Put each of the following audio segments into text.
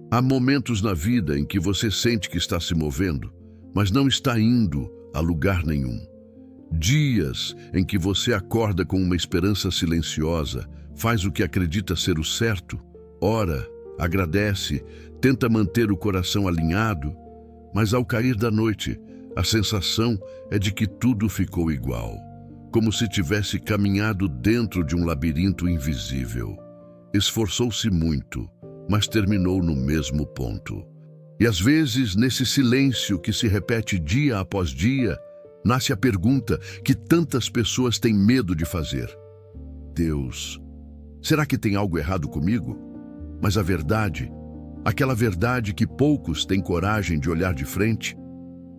Há momentos na vida em que você sente que está se movendo, mas não está indo a lugar nenhum. Dias em que você acorda com uma esperança silenciosa, faz o que acredita ser o certo, ora, agradece, tenta manter o coração alinhado, mas ao cair da noite, a sensação é de que tudo ficou igual, como se tivesse caminhado dentro de um labirinto invisível. Esforçou-se muito, mas terminou no mesmo ponto. E às vezes, nesse silêncio que se repete dia após dia, nasce a pergunta que tantas pessoas têm medo de fazer. Deus, será que tem algo errado comigo? Mas a verdade, aquela verdade que poucos têm coragem de olhar de frente,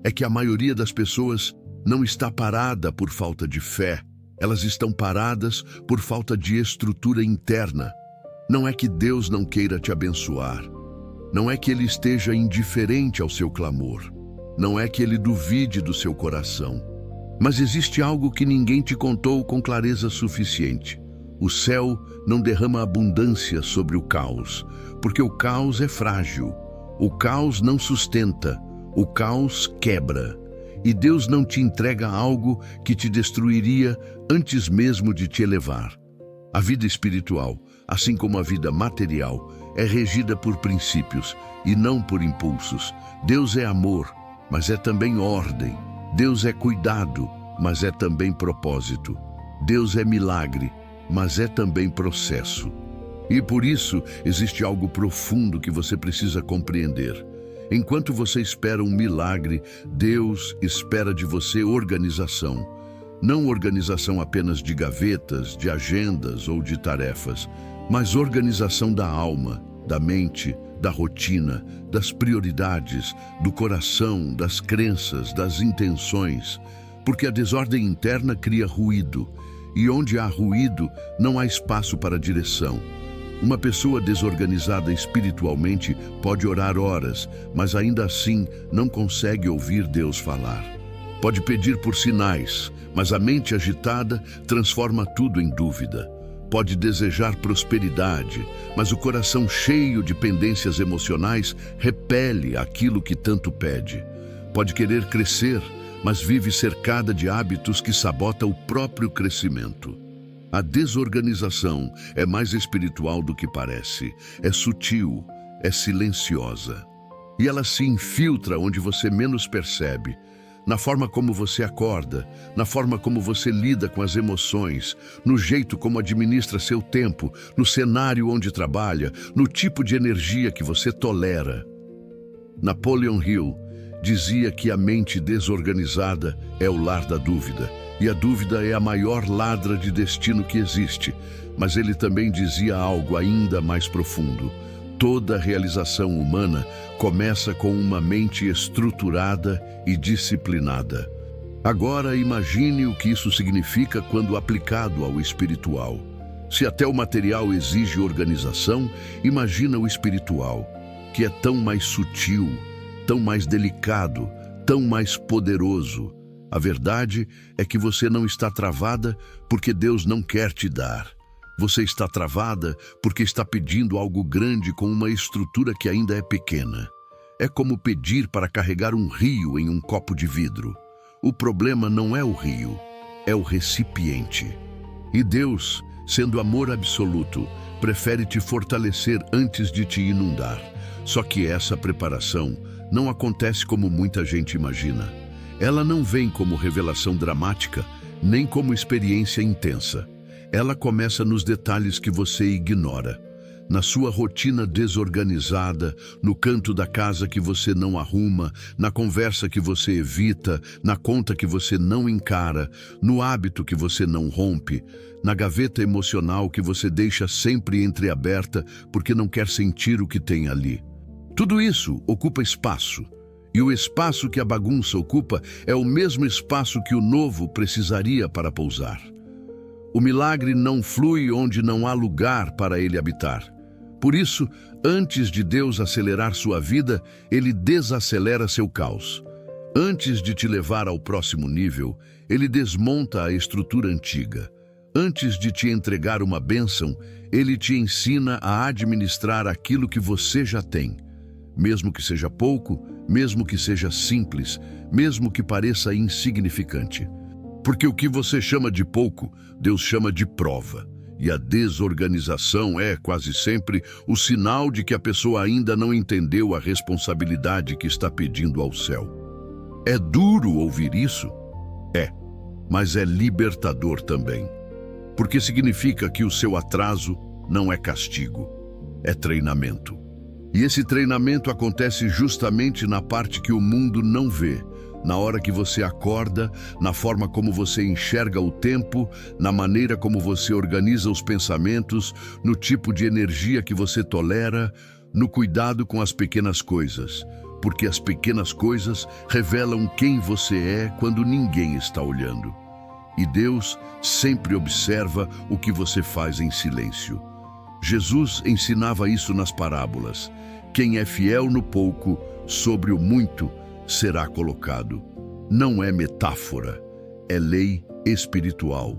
é que a maioria das pessoas não está parada por falta de fé. Elas estão paradas por falta de estrutura interna. Não é que Deus não queira te abençoar. Não é que Ele esteja indiferente ao seu clamor. Não é que Ele duvide do seu coração. Mas existe algo que ninguém te contou com clareza suficiente. O céu não derrama abundância sobre o caos, porque o caos é frágil. O caos não sustenta. O caos quebra. E Deus não te entrega algo que te destruiria antes mesmo de te elevar. A vida espiritual, assim como a vida material, é regida por princípios e não por impulsos. Deus é amor, mas é também ordem. Deus é cuidado, mas é também propósito. Deus é milagre, mas é também processo. E por isso existe algo profundo que você precisa compreender. Enquanto você espera um milagre, Deus espera de você organização. Não organização apenas de gavetas, de agendas ou de tarefas, mas organização da alma, da mente, da rotina, das prioridades, do coração, das crenças, das intenções. Porque a desordem interna cria ruído, e onde há ruído, não há espaço para direção. Uma pessoa desorganizada espiritualmente pode orar horas, mas ainda assim não consegue ouvir Deus falar. Pode pedir por sinais, mas a mente agitada transforma tudo em dúvida. Pode desejar prosperidade, mas o coração cheio de pendências emocionais repele aquilo que tanto pede. Pode querer crescer, mas vive cercada de hábitos que sabotam o próprio crescimento. A desorganização é mais espiritual do que parece, é sutil, é silenciosa. E ela se infiltra onde você menos percebe, na forma como você acorda, na forma como você lida com as emoções, no jeito como administra seu tempo, no cenário onde trabalha, no tipo de energia que você tolera. Napoleon Hill dizia que a mente desorganizada é o lar da dúvida. E a dúvida é a maior ladra de destino que existe. Mas ele também dizia algo ainda mais profundo. Toda realização humana começa com uma mente estruturada e disciplinada. Agora imagine o que isso significa quando aplicado ao espiritual. Se até o material exige organização, imagina o espiritual, que é tão mais sutil, tão mais delicado, tão mais poderoso. A verdade é que você não está travada porque Deus não quer te dar. Você está travada porque está pedindo algo grande com uma estrutura que ainda é pequena. É como pedir para carregar um rio em um copo de vidro. O problema não é o rio, é o recipiente. E Deus, sendo amor absoluto, prefere te fortalecer antes de te inundar. Só que essa preparação não acontece como muita gente imagina. Ela não vem como revelação dramática, nem como experiência intensa. Ela começa nos detalhes que você ignora. Na sua rotina desorganizada, no canto da casa que você não arruma, na conversa que você evita, na conta que você não encara, no hábito que você não rompe, na gaveta emocional que você deixa sempre entreaberta porque não quer sentir o que tem ali. Tudo isso ocupa espaço. E o espaço que a bagunça ocupa é o mesmo espaço que o novo precisaria para pousar. O milagre não flui onde não há lugar para ele habitar. Por isso, antes de Deus acelerar sua vida, Ele desacelera seu caos. Antes de te levar ao próximo nível, Ele desmonta a estrutura antiga. Antes de te entregar uma bênção, Ele te ensina a administrar aquilo que você já tem. mesmo que seja pouco, mesmo que seja simples, mesmo que pareça insignificante. Porque o que você chama de pouco, Deus chama de prova. E a desorganização é, quase sempre, o sinal de que a pessoa ainda não entendeu a responsabilidade que está pedindo ao céu. É duro ouvir isso? É, mas é libertador também. Porque significa que o seu atraso não é castigo, é treinamento. E esse treinamento acontece justamente na parte que o mundo não vê, na hora que você acorda, na forma como você enxerga o tempo, na maneira como você organiza os pensamentos, no tipo de energia que você tolera, no cuidado com as pequenas coisas. Porque as pequenas coisas revelam quem você é quando ninguém está olhando. E Deus sempre observa o que você faz em silêncio. Jesus ensinava isso nas parábolas. Quem é fiel no pouco, sobre o muito será colocado. Não é metáfora, é lei espiritual.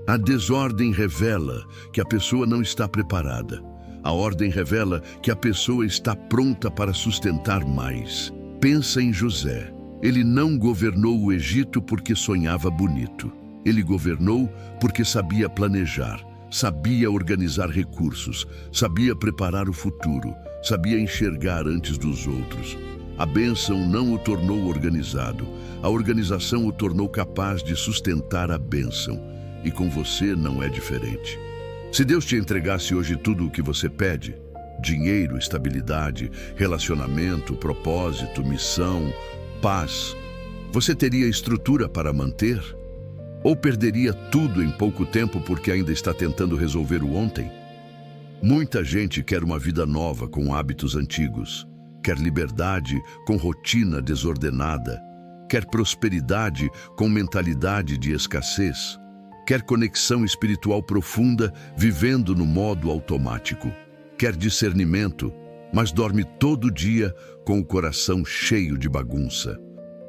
A desordem revela que a pessoa não está preparada. A ordem revela que a pessoa está pronta para sustentar mais. Pensa em José. Ele não governou o Egito porque sonhava bonito. Ele governou porque sabia planejar, sabia organizar recursos, sabia preparar o futuro, sabia enxergar antes dos outros. A bênção não o tornou organizado, a organização o tornou capaz de sustentar a bênção. E com você não é diferente. Se Deus te entregasse hoje tudo o que você pede, dinheiro, estabilidade, relacionamento, propósito, missão, paz, você teria estrutura para manter? Ou perderia tudo em pouco tempo porque ainda está tentando resolver o ontem? Muita gente quer uma vida nova com hábitos antigos. Quer liberdade com rotina desordenada. Quer prosperidade com mentalidade de escassez. Quer conexão espiritual profunda vivendo no modo automático. Quer discernimento, mas dorme todo dia com o coração cheio de bagunça.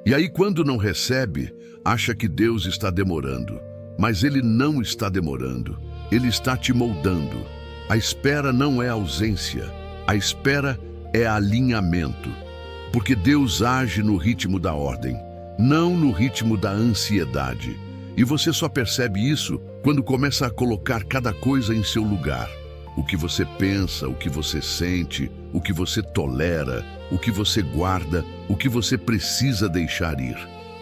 E aí, quando não recebe, acha que Deus está demorando. Mas Ele não está demorando. Ele está te moldando. A espera não é ausência. A espera é alinhamento. Porque Deus age no ritmo da ordem, não no ritmo da ansiedade. E você só percebe isso quando começa a colocar cada coisa em seu lugar. O que você pensa, o que você sente, o que você tolera, o que você guarda, o que você precisa deixar ir.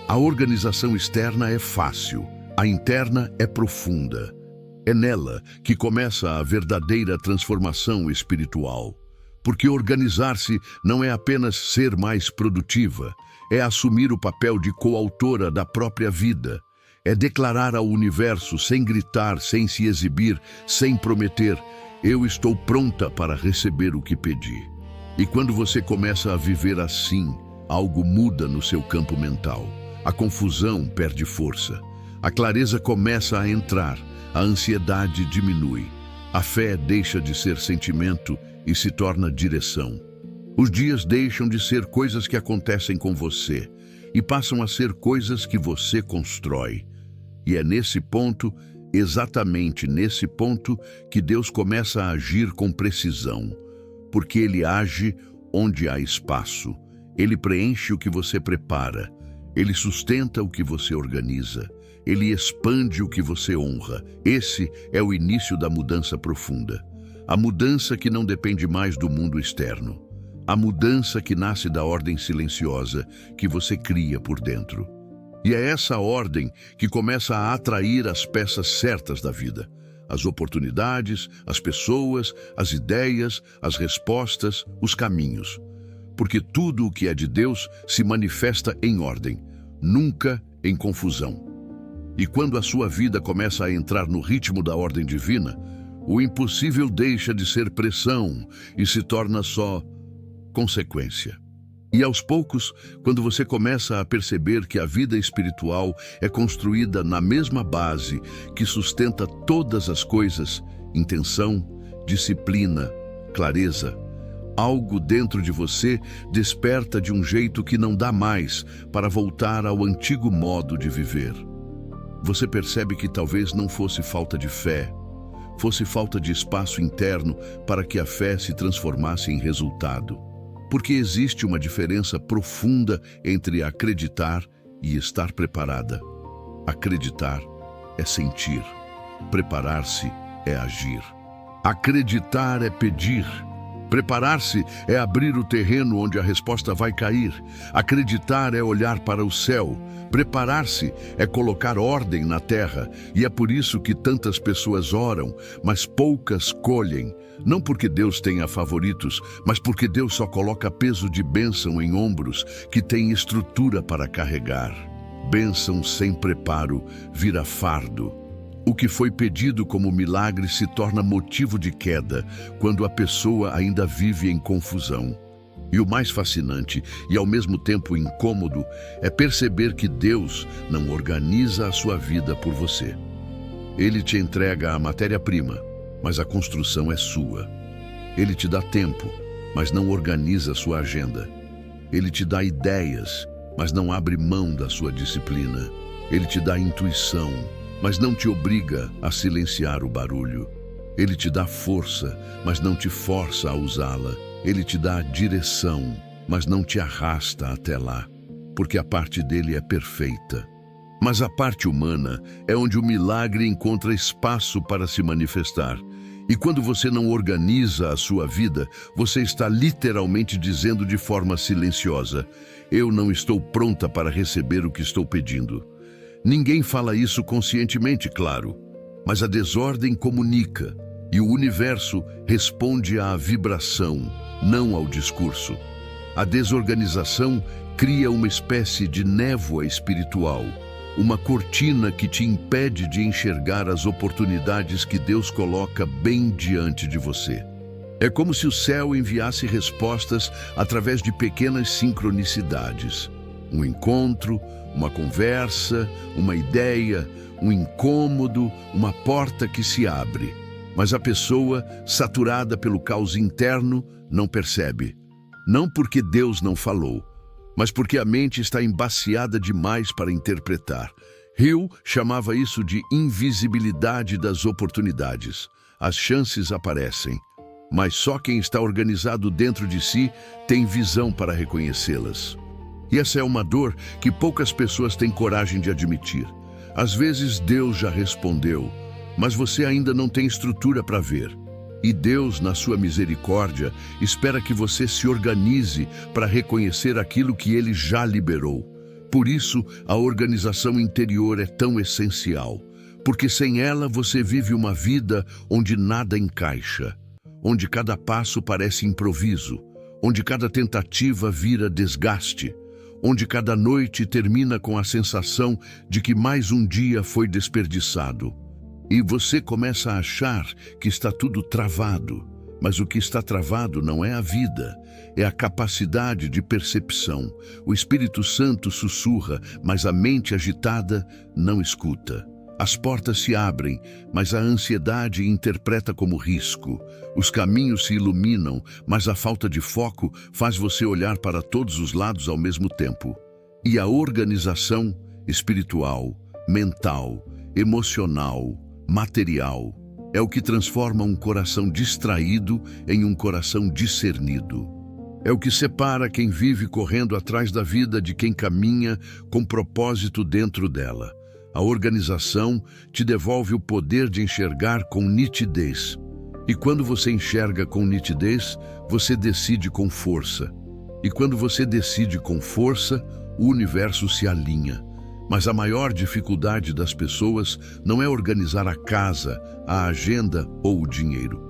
A organização externa é fácil, a interna é profunda. É nela que começa a verdadeira transformação espiritual. Porque organizar-se não é apenas ser mais produtiva, é assumir o papel de coautora da própria vida. É declarar ao universo sem gritar, sem se exibir, sem prometer: eu estou pronta para receber o que pedi. E quando você começa a viver assim, algo muda no seu campo mental. A confusão perde força. A clareza começa a entrar, a ansiedade diminui. A fé deixa de ser sentimento e se torna direção. Os dias deixam de ser coisas que acontecem com você e passam a ser coisas que você constrói. E é nesse ponto, exatamente nesse ponto, que Deus começa a agir com precisão. Porque Ele age onde há espaço. Ele preenche o que você prepara. Ele sustenta o que você organiza. Ele expande o que você honra. Esse é o início da mudança profunda. A mudança que não depende mais do mundo externo. A mudança que nasce da ordem silenciosa que você cria por dentro. E é essa ordem que começa a atrair as peças certas da vida. As oportunidades, as pessoas, as ideias, as respostas, os caminhos. Porque tudo o que é de Deus se manifesta em ordem, nunca em confusão. E quando a sua vida começa a entrar no ritmo da ordem divina, o impossível deixa de ser pressão e se torna só consequência. E aos poucos, quando você começa a perceber que a vida espiritual é construída na mesma base que sustenta todas as coisas, intenção, disciplina, clareza, algo dentro de você desperta de um jeito que não dá mais para voltar ao antigo modo de viver. Você percebe que talvez não fosse falta de fé, fosse falta de espaço interno para que a fé se transformasse em resultado. porque existe uma diferença profunda entre acreditar e estar preparada. Acreditar é sentir, preparar-se é agir. Acreditar é pedir. Preparar-se é abrir o terreno onde a resposta vai cair. Acreditar é olhar para o céu. Preparar-se é colocar ordem na terra. E é por isso que tantas pessoas oram, mas poucas colhem. Não porque Deus tenha favoritos, mas porque Deus só coloca peso de bênção em ombros que têm estrutura para carregar. Bênção sem preparo vira fardo. O que foi pedido como milagre se torna motivo de queda quando a pessoa ainda vive em confusão. E o mais fascinante e ao mesmo tempo incômodo é perceber que Deus não organiza a sua vida por você. Ele te entrega a matéria-prima, mas a construção é sua. Ele te dá tempo, mas não organiza a sua agenda. Ele te dá ideias, mas não abre mão da sua disciplina. Ele te dá intuição, mas não te obriga a silenciar o barulho. Ele te dá força, mas não te força a usá-la. Ele te dá direção, mas não te arrasta até lá, porque a parte dele é perfeita. Mas a parte humana é onde o milagre encontra espaço para se manifestar. E quando você não organiza a sua vida, você está literalmente dizendo de forma silenciosa: eu não estou pronta para receber o que estou pedindo. Ninguém fala isso conscientemente, claro, mas a desordem comunica e o universo responde à vibração, não ao discurso. A desorganização cria uma espécie de névoa espiritual, uma cortina que te impede de enxergar as oportunidades que Deus coloca bem diante de você. É como se o céu enviasse respostas através de pequenas sincronicidades. Um encontro, uma conversa, uma ideia, um incômodo, uma porta que se abre. Mas a pessoa, saturada pelo caos interno, não percebe. Não porque Deus não falou, mas porque a mente está embaciada demais para interpretar. Hill chamava isso de invisibilidade das oportunidades. As chances aparecem, mas só quem está organizado dentro de si tem visão para reconhecê-las. E essa é uma dor que poucas pessoas têm coragem de admitir. Às vezes Deus já respondeu, mas você ainda não tem estrutura para ver. E Deus, na sua misericórdia, espera que você se organize para reconhecer aquilo que Ele já liberou. Por isso, a organização interior é tão essencial, porque sem ela você vive uma vida onde nada encaixa, onde cada passo parece improviso, onde cada tentativa vira desgaste, onde cada noite termina com a sensação de que mais um dia foi desperdiçado. E você começa a achar que está tudo travado, mas o que está travado não é a vida, é a capacidade de percepção. O Espírito Santo sussurra, mas a mente agitada não escuta. As portas se abrem, mas a ansiedade interpreta como risco. Os caminhos se iluminam, mas a falta de foco faz você olhar para todos os lados ao mesmo tempo. E a organização espiritual, mental, emocional, material, é o que transforma um coração distraído em um coração discernido. É o que separa quem vive correndo atrás da vida de quem caminha com propósito dentro dela. A organização te devolve o poder de enxergar com nitidez. E quando você enxerga com nitidez, você decide com força. E quando você decide com força, o universo se alinha. Mas a maior dificuldade das pessoas não é organizar a casa, a agenda ou o dinheiro.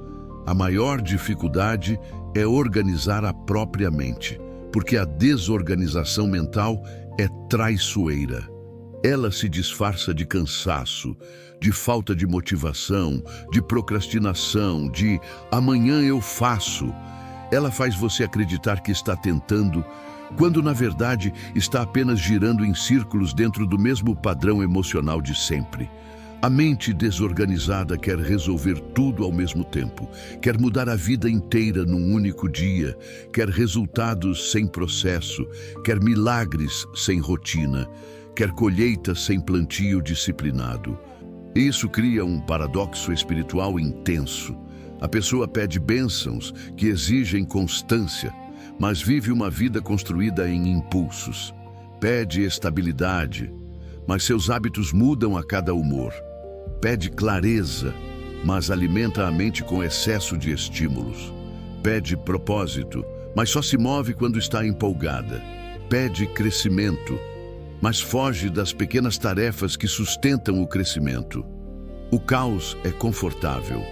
A maior dificuldade é organizar a própria mente, porque a desorganização mental é traiçoeira. Ela se disfarça de cansaço, de falta de motivação, de procrastinação, de amanhã eu faço. Ela faz você acreditar que está tentando, quando na verdade está apenas girando em círculos dentro do mesmo padrão emocional de sempre. A mente desorganizada quer resolver tudo ao mesmo tempo, quer mudar a vida inteira num único dia, quer resultados sem processo, quer milagres sem rotina, quer colheita sem plantio disciplinado. Isso cria um paradoxo espiritual intenso. A pessoa pede bênçãos que exigem constância, mas vive uma vida construída em impulsos. Pede estabilidade, mas seus hábitos mudam a cada humor. Pede clareza, mas alimenta a mente com excesso de estímulos. Pede propósito, mas só se move quando está empolgada. Pede crescimento, mas foge das pequenas tarefas que sustentam o crescimento. O caos é confortável,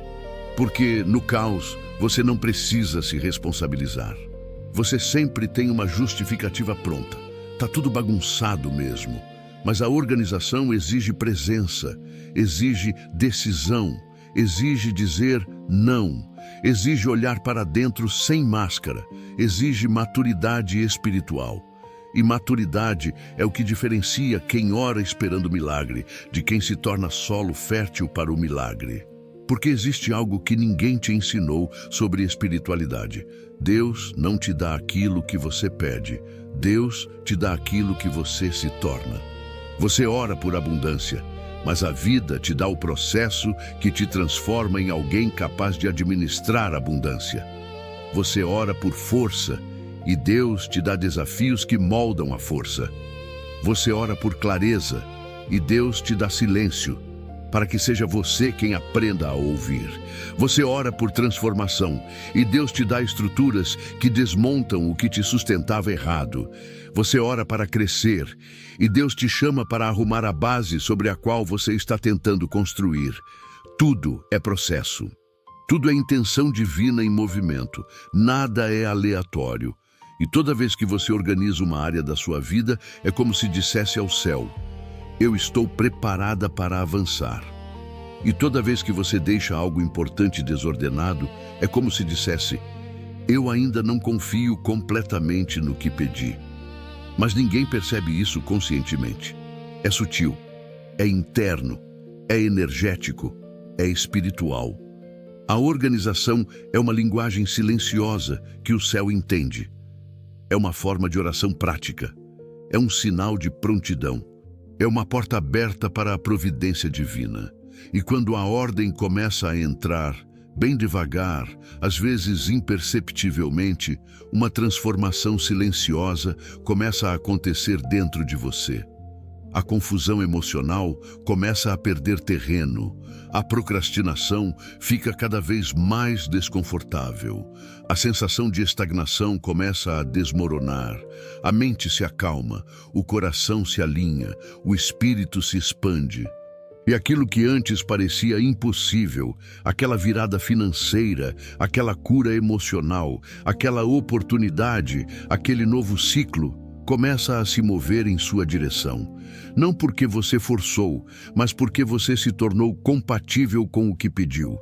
porque no caos você não precisa se responsabilizar. Você sempre tem uma justificativa pronta. Tá tudo bagunçado mesmo, mas a organização exige presença, exige decisão, exige dizer não, exige olhar para dentro sem máscara, exige maturidade espiritual. E maturidade é o que diferencia quem ora esperando milagre de quem se torna solo fértil para o milagre. Porque existe algo que ninguém te ensinou sobre espiritualidade. Deus não te dá aquilo que você pede. Deus te dá aquilo que você se torna. Você ora por abundância, mas a vida te dá o processo que te transforma em alguém capaz de administrar a abundância. Você ora por força e Deus te dá desafios que moldam a força. Você ora por clareza e Deus te dá silêncio, para que seja você quem aprenda a ouvir. Você ora por transformação e Deus te dá estruturas que desmontam o que te sustentava errado. Você ora para crescer e Deus te chama para arrumar a base sobre a qual você está tentando construir. Tudo é processo. Tudo é intenção divina em movimento. Nada é aleatório. E toda vez que você organiza uma área da sua vida, é como se dissesse ao céu: eu estou preparada para avançar. E toda vez que você deixa algo importante desordenado, é como se dissesse: eu ainda não confio completamente no que pedi. Mas ninguém percebe isso conscientemente. É sutil, é interno, é energético, é espiritual. A organização é uma linguagem silenciosa que o céu entende. É uma forma de oração prática. É um sinal de prontidão. É uma porta aberta para a providência divina. E quando a ordem começa a entrar, bem devagar, às vezes imperceptivelmente, uma transformação silenciosa começa a acontecer dentro de você. A confusão emocional começa a perder terreno. A procrastinação fica cada vez mais desconfortável. A sensação de estagnação começa a desmoronar. A mente se acalma, o coração se alinha, o espírito se expande. E aquilo que antes parecia impossível, aquela virada financeira, aquela cura emocional, aquela oportunidade, aquele novo ciclo, começa a se mover em sua direção. Não porque você forçou, mas porque você se tornou compatível com o que pediu.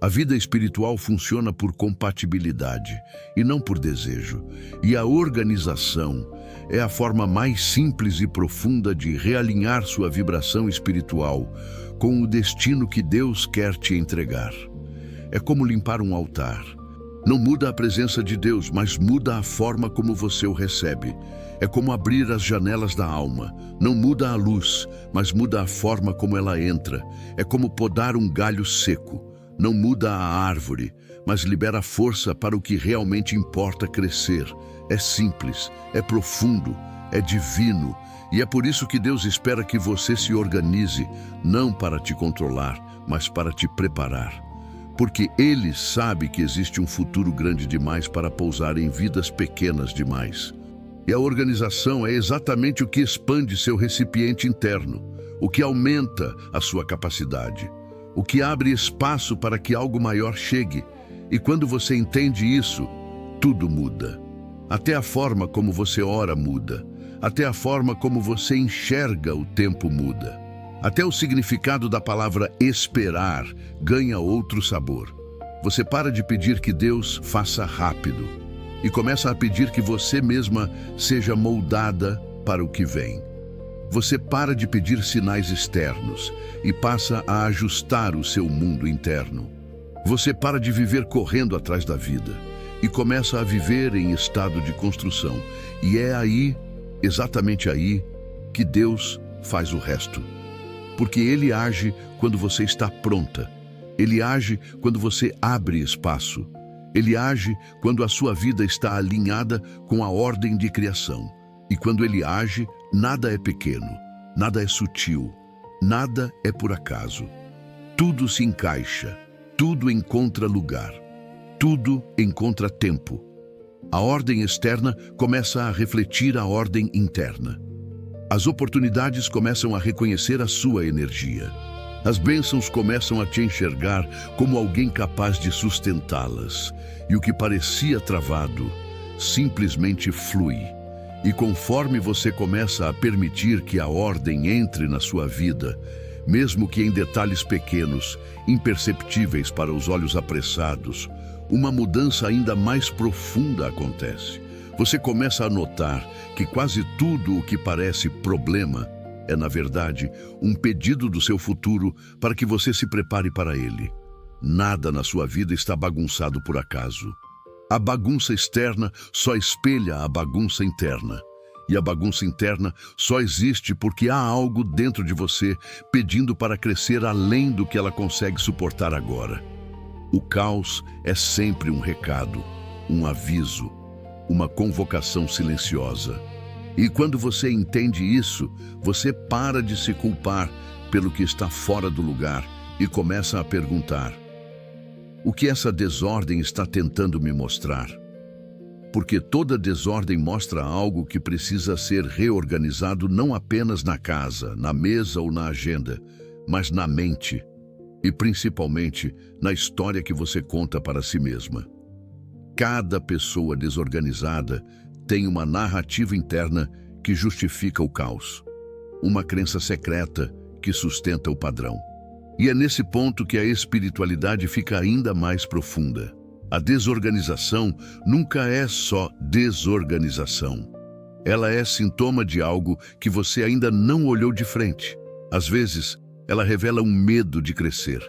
A vida espiritual funciona por compatibilidade e não por desejo. E a organização é a forma mais simples e profunda de realinhar sua vibração espiritual com o destino que Deus quer te entregar. É como limpar um altar. Não muda a presença de Deus, mas muda a forma como você o recebe. É como abrir as janelas da alma. Não muda a luz, mas muda a forma como ela entra. É como podar um galho seco. Não muda a árvore, mas libera força para o que realmente importa crescer. É simples, é profundo, é divino. E é por isso que Deus espera que você se organize, não para te controlar, mas para te preparar. Porque Ele sabe que existe um futuro grande demais para pousar em vidas pequenas demais. E a organização é exatamente o que expande seu recipiente interno, o que aumenta a sua capacidade, o que abre espaço para que algo maior chegue. E quando você entende isso, tudo muda. Até a forma como você ora muda. Até a forma como você enxerga o tempo muda. Até o significado da palavra esperar ganha outro sabor. Você para de pedir que Deus faça rápido e começa a pedir que você mesma seja moldada para o que vem. Você para de pedir sinais externos e passa a ajustar o seu mundo interno. Você para de viver correndo atrás da vida e começa a viver em estado de construção. E é aí, exatamente aí, que Deus faz o resto. Porque Ele age quando você está pronta. Ele age quando você abre espaço. Ele age quando a sua vida está alinhada com a ordem de criação. E quando ele age, nada é pequeno, nada é sutil, nada é por acaso. Tudo se encaixa, tudo encontra lugar, tudo encontra tempo. A ordem externa começa a refletir a ordem interna. As oportunidades começam a reconhecer a sua energia. As bênçãos começam a te enxergar como alguém capaz de sustentá-las. E o que parecia travado, simplesmente flui. E conforme você começa a permitir que a ordem entre na sua vida, mesmo que em detalhes pequenos, imperceptíveis para os olhos apressados, uma mudança ainda mais profunda acontece. Você começa a notar que quase tudo o que parece problema é, na verdade, um pedido do seu futuro para que você se prepare para ele. Nada na sua vida está bagunçado por acaso. A bagunça externa só espelha a bagunça interna. E a bagunça interna só existe porque há algo dentro de você pedindo para crescer além do que ela consegue suportar agora. O caos é sempre um recado, um aviso, uma convocação silenciosa. E quando você entende isso, você para de se culpar pelo que está fora do lugar e começa a perguntar: o que essa desordem está tentando me mostrar? Porque toda desordem mostra algo que precisa ser reorganizado não apenas na casa, na mesa ou na agenda, mas na mente e principalmente na história que você conta para si mesma. Cada pessoa desorganizada tem uma narrativa interna que justifica o caos, uma crença secreta que sustenta o padrão. E é nesse ponto que a espiritualidade fica ainda mais profunda. A desorganização nunca é só desorganização. Ela é sintoma de algo que você ainda não olhou de frente. Às vezes, ela revela um medo de crescer.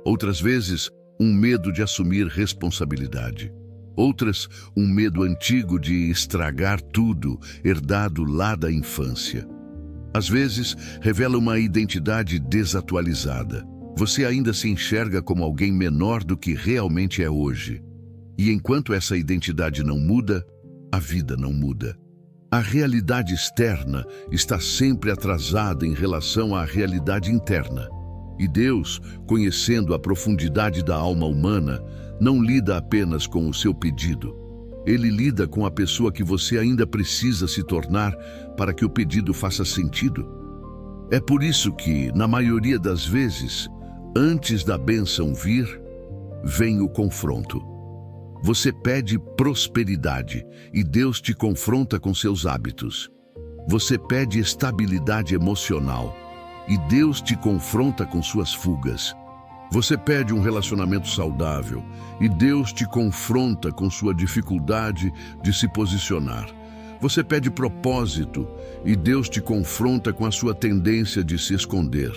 Outras vezes, um medo de assumir responsabilidade. Outras, um medo antigo de estragar tudo, herdado lá da infância. Às vezes, revela uma identidade desatualizada. Você ainda se enxerga como alguém menor do que realmente é hoje. E enquanto essa identidade não muda, a vida não muda. A realidade externa está sempre atrasada em relação à realidade interna. E Deus, conhecendo a profundidade da alma humana, não lida apenas com o seu pedido. Ele lida com a pessoa que você ainda precisa se tornar para que o pedido faça sentido. É por isso que, na maioria das vezes, antes da bênção vir, vem o confronto. Você pede prosperidade e Deus te confronta com seus hábitos. Você pede estabilidade emocional e Deus te confronta com suas fugas. Você pede um relacionamento saudável e Deus te confronta com sua dificuldade de se posicionar. Você pede propósito e Deus te confronta com a sua tendência de se esconder.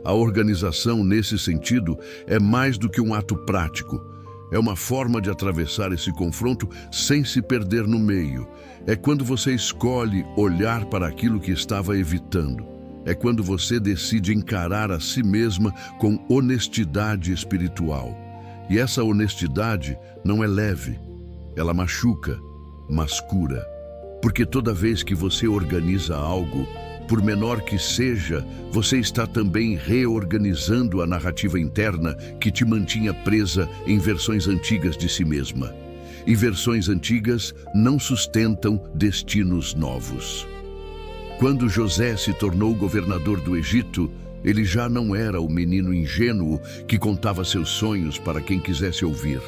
A organização, nesse sentido, é mais do que um ato prático. É uma forma de atravessar esse confronto sem se perder no meio. É quando você escolhe olhar para aquilo que estava evitando. É quando você decide encarar a si mesma com honestidade espiritual. E essa honestidade não é leve, ela machuca, mas cura. Porque toda vez que você organiza algo, por menor que seja, você está também reorganizando a narrativa interna que te mantinha presa em versões antigas de si mesma. E versões antigas não sustentam destinos novos. Quando José se tornou governador do Egito, ele já não era o menino ingênuo que contava seus sonhos para quem quisesse ouvir.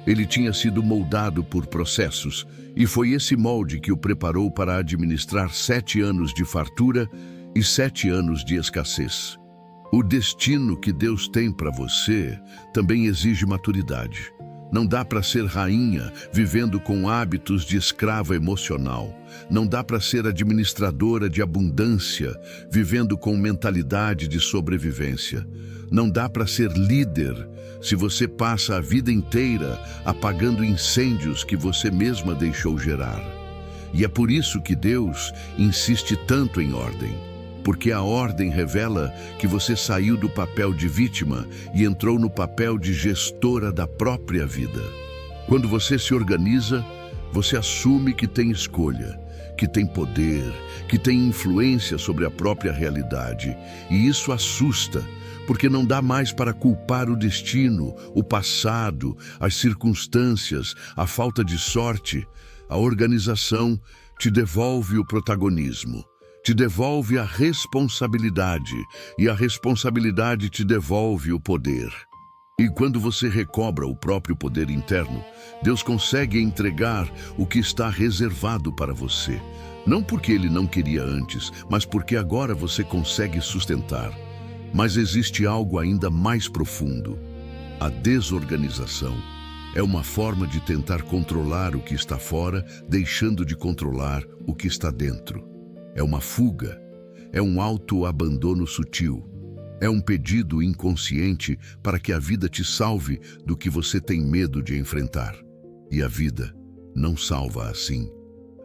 Ele tinha sido moldado por processos, e foi esse molde que o preparou para administrar 7 anos de fartura e 7 anos de escassez. O destino que Deus tem para você também exige maturidade. Não dá para ser rainha vivendo com hábitos de escrava emocional. Não dá para ser administradora de abundância vivendo com mentalidade de sobrevivência. Não dá para ser líder se você passa a vida inteira apagando incêndios que você mesma deixou gerar. E é por isso que Deus insiste tanto em ordem. Porque a ordem revela que você saiu do papel de vítima e entrou no papel de gestora da própria vida. Quando você se organiza, você assume que tem escolha, que tem poder, que tem influência sobre a própria realidade. E isso assusta, porque não dá mais para culpar o destino, o passado, as circunstâncias, a falta de sorte. A organização te devolve o protagonismo, te devolve a responsabilidade, e a responsabilidade te devolve o poder. E quando você recobra o próprio poder interno, Deus consegue entregar o que está reservado para você. Não porque Ele não queria antes, mas porque agora você consegue sustentar. Mas existe algo ainda mais profundo. A desorganização é uma forma de tentar controlar o que está fora, deixando de controlar o que está dentro. É uma fuga, é um autoabandono sutil, é um pedido inconsciente para que a vida te salve do que você tem medo de enfrentar. E a vida não salva assim.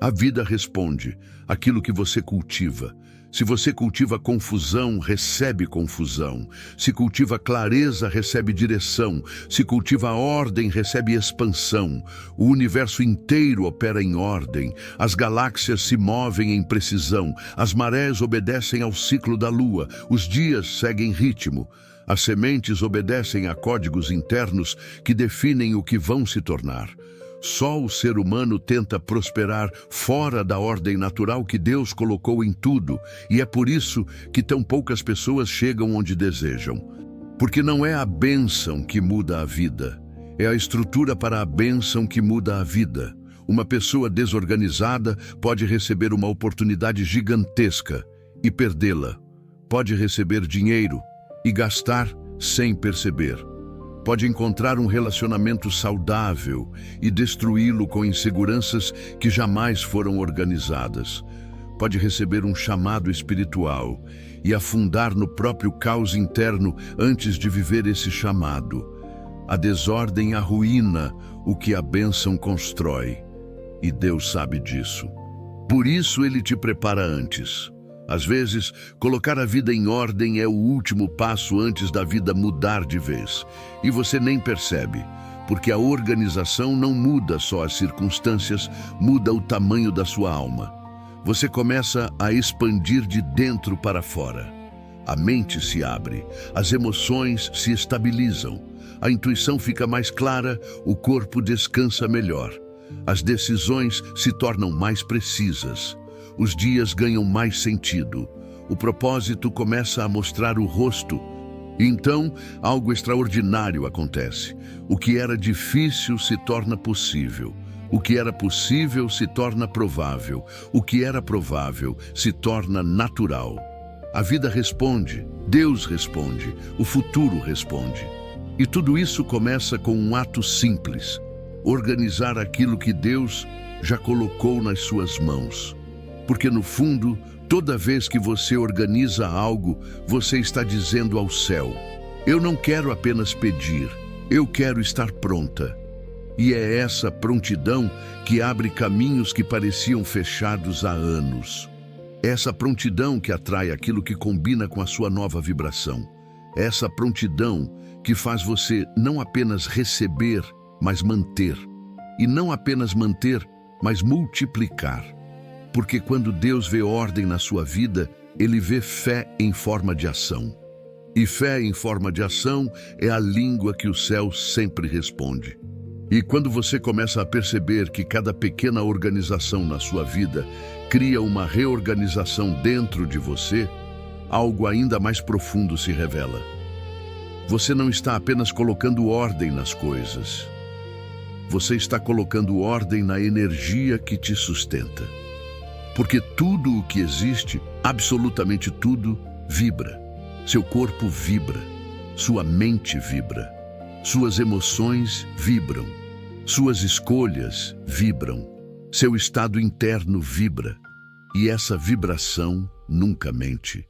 A vida responde àquilo que você cultiva. Se você cultiva confusão, recebe confusão. Se cultiva clareza, recebe direção. Se cultiva ordem, recebe expansão. O universo inteiro opera em ordem. As galáxias se movem em precisão. As marés obedecem ao ciclo da lua. Os dias seguem ritmo. As sementes obedecem a códigos internos que definem o que vão se tornar. Só o ser humano tenta prosperar fora da ordem natural que Deus colocou em tudo, e é por isso que tão poucas pessoas chegam onde desejam. Porque não é a bênção que muda a vida, é a estrutura para a bênção que muda a vida. Uma pessoa desorganizada pode receber uma oportunidade gigantesca e perdê-la. Pode receber dinheiro e gastar sem perceber. Pode encontrar um relacionamento saudável e destruí-lo com inseguranças que jamais foram organizadas. Pode receber um chamado espiritual e afundar no próprio caos interno antes de viver esse chamado. A desordem arruína o que a bênção constrói, e Deus sabe disso. Por isso Ele te prepara antes. Às vezes, colocar a vida em ordem é o último passo antes da vida mudar de vez. E você nem percebe, porque a organização não muda só as circunstâncias, muda o tamanho da sua alma. Você começa a expandir de dentro para fora. A mente se abre, as emoções se estabilizam, a intuição fica mais clara, o corpo descansa melhor. As decisões se tornam mais precisas. Os dias ganham mais sentido. O propósito começa a mostrar o rosto. E então, algo extraordinário acontece. O que era difícil se torna possível. O que era possível se torna provável. O que era provável se torna natural. A vida responde, Deus responde, o futuro responde. E tudo isso começa com um ato simples: organizar aquilo que Deus já colocou nas suas mãos. Porque no fundo, toda vez que você organiza algo, você está dizendo ao céu: eu não quero apenas pedir, eu quero estar pronta. E é essa prontidão que abre caminhos que pareciam fechados há anos. É essa prontidão que atrai aquilo que combina com a sua nova vibração. É essa prontidão que faz você não apenas receber, mas manter. E não apenas manter, mas multiplicar. Porque quando Deus vê ordem na sua vida, Ele vê fé em forma de ação. E fé em forma de ação é a língua que o céu sempre responde. E quando você começa a perceber que cada pequena organização na sua vida cria uma reorganização dentro de você, algo ainda mais profundo se revela. Você não está apenas colocando ordem nas coisas. Você está colocando ordem na energia que te sustenta. Porque tudo o que existe, absolutamente tudo, vibra. Seu corpo vibra, sua mente vibra, suas emoções vibram, suas escolhas vibram, seu estado interno vibra. E essa vibração nunca mente.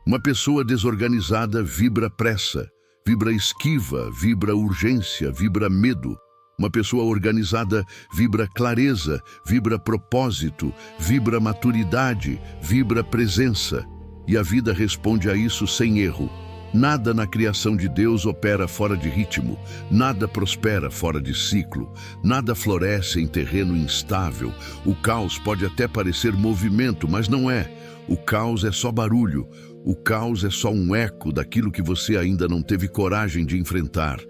Uma pessoa desorganizada vibra pressa, vibra esquiva, vibra urgência, vibra medo. Uma pessoa organizada vibra clareza, vibra propósito, vibra maturidade, vibra presença. E a vida responde a isso sem erro. Nada na criação de Deus opera fora de ritmo, nada prospera fora de ciclo, nada floresce em terreno instável. O caos pode até parecer movimento, mas não é. O caos é só barulho, o caos é só um eco daquilo que você ainda não teve coragem de enfrentar.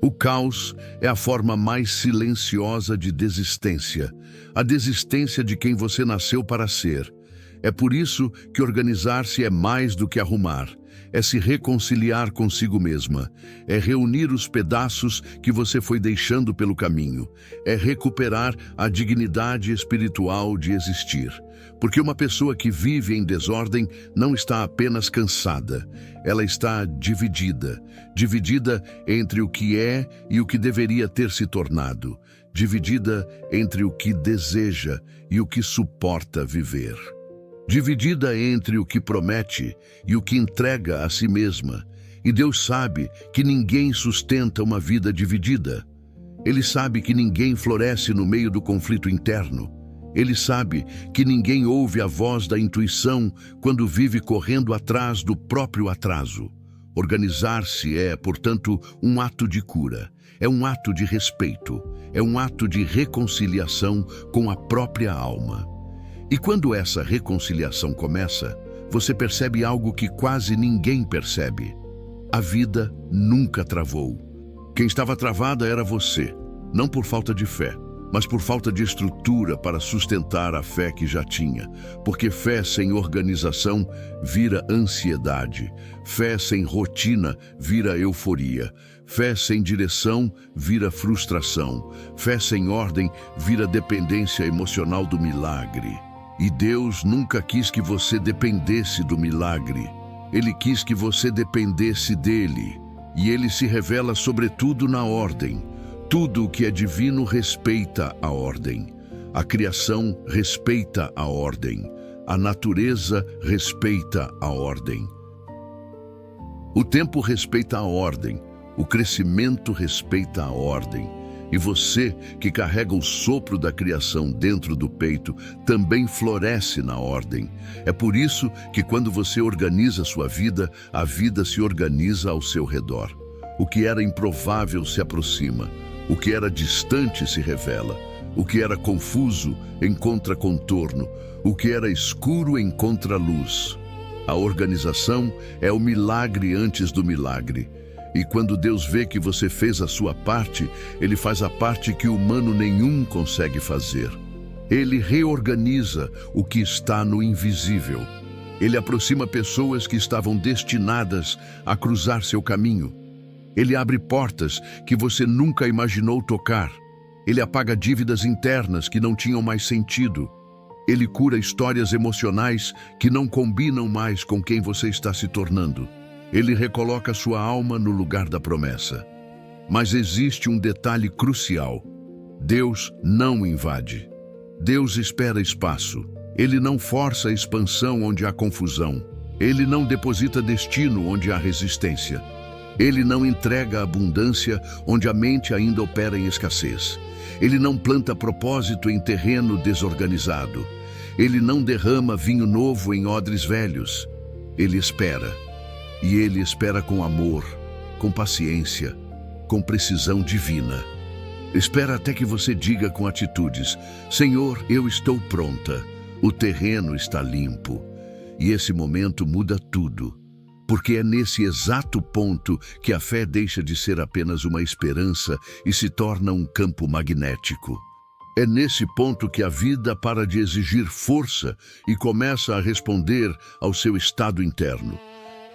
O caos é a forma mais silenciosa de desistência, a desistência de quem você nasceu para ser. É por isso que organizar-se é mais do que arrumar. É se reconciliar consigo mesma. É reunir os pedaços que você foi deixando pelo caminho. É recuperar a dignidade espiritual de existir. Porque uma pessoa que vive em desordem não está apenas cansada. Ela está dividida. Dividida entre o que é e o que deveria ter se tornado. Dividida entre o que deseja e o que suporta viver. Dividida entre o que promete e o que entrega a si mesma. E Deus sabe que ninguém sustenta uma vida dividida. Ele sabe que ninguém floresce no meio do conflito interno. Ele sabe que ninguém ouve a voz da intuição quando vive correndo atrás do próprio atraso. Organizar-se é, portanto, um ato de cura. É um ato de respeito. É um ato de reconciliação com a própria alma. E quando essa reconciliação começa, você percebe algo que quase ninguém percebe. A vida nunca travou. Quem estava travada era você, não por falta de fé, mas por falta de estrutura para sustentar a fé que já tinha. Porque fé sem organização vira ansiedade. Fé sem rotina vira euforia. Fé sem direção vira frustração. Fé sem ordem vira dependência emocional do milagre. E Deus nunca quis que você dependesse do milagre. Ele quis que você dependesse dele. E ele se revela sobretudo na ordem. Tudo o que é divino respeita a ordem. A criação respeita a ordem. A natureza respeita a ordem. O tempo respeita a ordem. O crescimento respeita a ordem. E você, que carrega o sopro da criação dentro do peito, também floresce na ordem. É por isso que quando você organiza sua vida, a vida se organiza ao seu redor. O que era improvável se aproxima. O que era distante se revela. O que era confuso encontra contorno. O que era escuro encontra luz. A organização é o milagre antes do milagre. E quando Deus vê que você fez a sua parte, Ele faz a parte que humano nenhum consegue fazer. Ele reorganiza o que está no invisível. Ele aproxima pessoas que estavam destinadas a cruzar seu caminho. Ele abre portas que você nunca imaginou tocar. Ele apaga dívidas internas que não tinham mais sentido. Ele cura histórias emocionais que não combinam mais com quem você está se tornando. Ele recoloca sua alma no lugar da promessa. Mas existe um detalhe crucial. Deus não invade. Deus espera espaço. Ele não força a expansão onde há confusão. Ele não deposita destino onde há resistência. Ele não entrega abundância onde a mente ainda opera em escassez. Ele não planta propósito em terreno desorganizado. Ele não derrama vinho novo em odres velhos. Ele espera. E Ele espera com amor, com paciência, com precisão divina. Espera até que você diga com atitudes: Senhor, eu estou pronta. O terreno está limpo. E esse momento muda tudo. Porque é nesse exato ponto que a fé deixa de ser apenas uma esperança e se torna um campo magnético. É nesse ponto que a vida para de exigir força e começa a responder ao seu estado interno.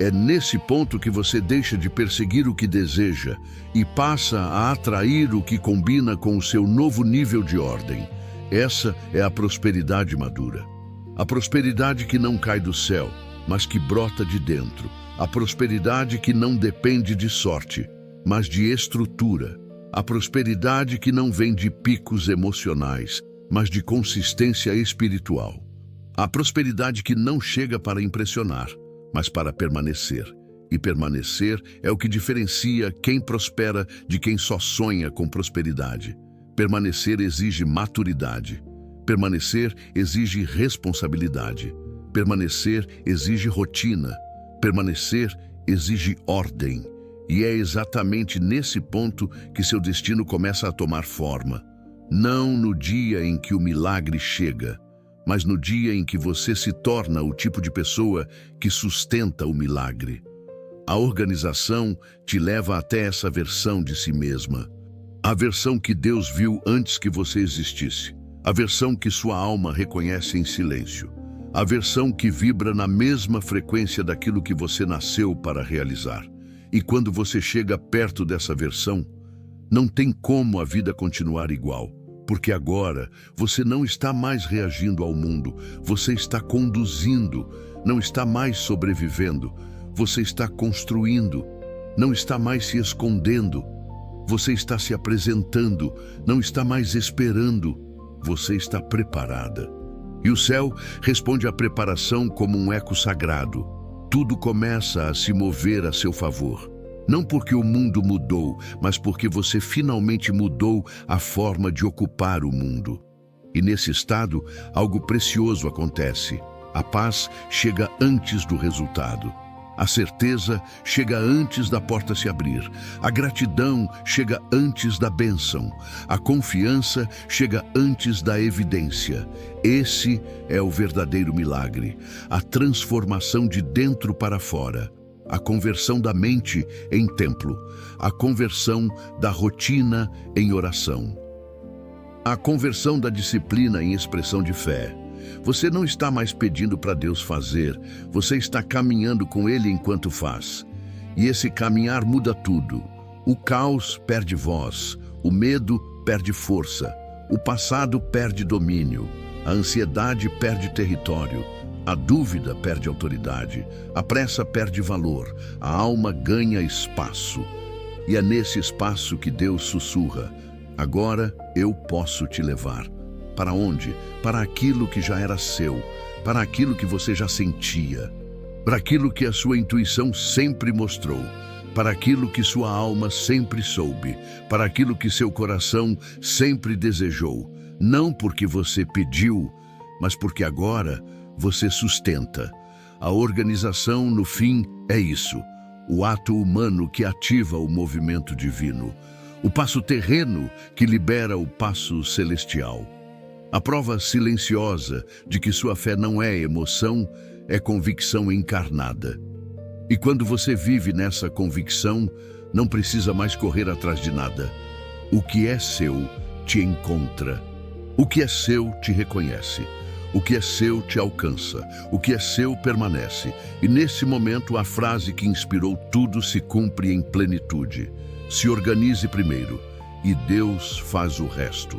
É nesse ponto que você deixa de perseguir o que deseja e passa a atrair o que combina com o seu novo nível de ordem. Essa é a prosperidade madura. A prosperidade que não cai do céu, mas que brota de dentro. A prosperidade que não depende de sorte, mas de estrutura. A prosperidade que não vem de picos emocionais, mas de consistência espiritual. A prosperidade que não chega para impressionar, mas para permanecer. E permanecer é o que diferencia quem prospera de quem só sonha com prosperidade. Permanecer exige maturidade. Permanecer exige responsabilidade. Permanecer exige rotina. Permanecer exige ordem, e é exatamente nesse ponto que seu destino começa a tomar forma. Não no dia em que o milagre chega, mas no dia em que você se torna o tipo de pessoa que sustenta o milagre. A organização te leva até essa versão de si mesma. A versão que Deus viu antes que você existisse. A versão que sua alma reconhece em silêncio. A versão que vibra na mesma frequência daquilo que você nasceu para realizar. E quando você chega perto dessa versão, não tem como a vida continuar igual. Porque agora você não está mais reagindo ao mundo, você está conduzindo, não está mais sobrevivendo, você está construindo, não está mais se escondendo, você está se apresentando, não está mais esperando, você está preparada. E o céu responde à preparação como um eco sagrado. Tudo começa a se mover a seu favor. Não porque o mundo mudou, mas porque você finalmente mudou a forma de ocupar o mundo. E nesse estado, algo precioso acontece. A paz chega antes do resultado. A certeza chega antes da porta se abrir. A gratidão chega antes da bênção. A confiança chega antes da evidência. Esse é o verdadeiro milagre. A transformação de dentro para fora. A conversão da mente em templo, a conversão da rotina em oração, a conversão da disciplina em expressão de fé. Você não está mais pedindo para Deus fazer, você está caminhando com Ele enquanto faz. E esse caminhar muda tudo. O caos perde voz, o medo perde força, o passado perde domínio, a ansiedade perde território. A dúvida perde autoridade, a pressa perde valor, a alma ganha espaço. E é nesse espaço que Deus sussurra: agora eu posso te levar. Para onde? Para aquilo que já era seu, para aquilo que você já sentia, para aquilo que a sua intuição sempre mostrou, para aquilo que sua alma sempre soube, para aquilo que seu coração sempre desejou. Não porque você pediu, mas porque agora você sustenta. A organização, no fim, é isso. O ato humano que ativa o movimento divino. O passo terreno que libera o passo celestial. A prova silenciosa de que sua fé não é emoção, é convicção encarnada. E quando você vive nessa convicção, não precisa mais correr atrás de nada. O que é seu te encontra. O que é seu te reconhece. O que é seu te alcança, o que é seu permanece. E nesse momento a frase que inspirou tudo se cumpre em plenitude. Se organize primeiro, e Deus faz o resto.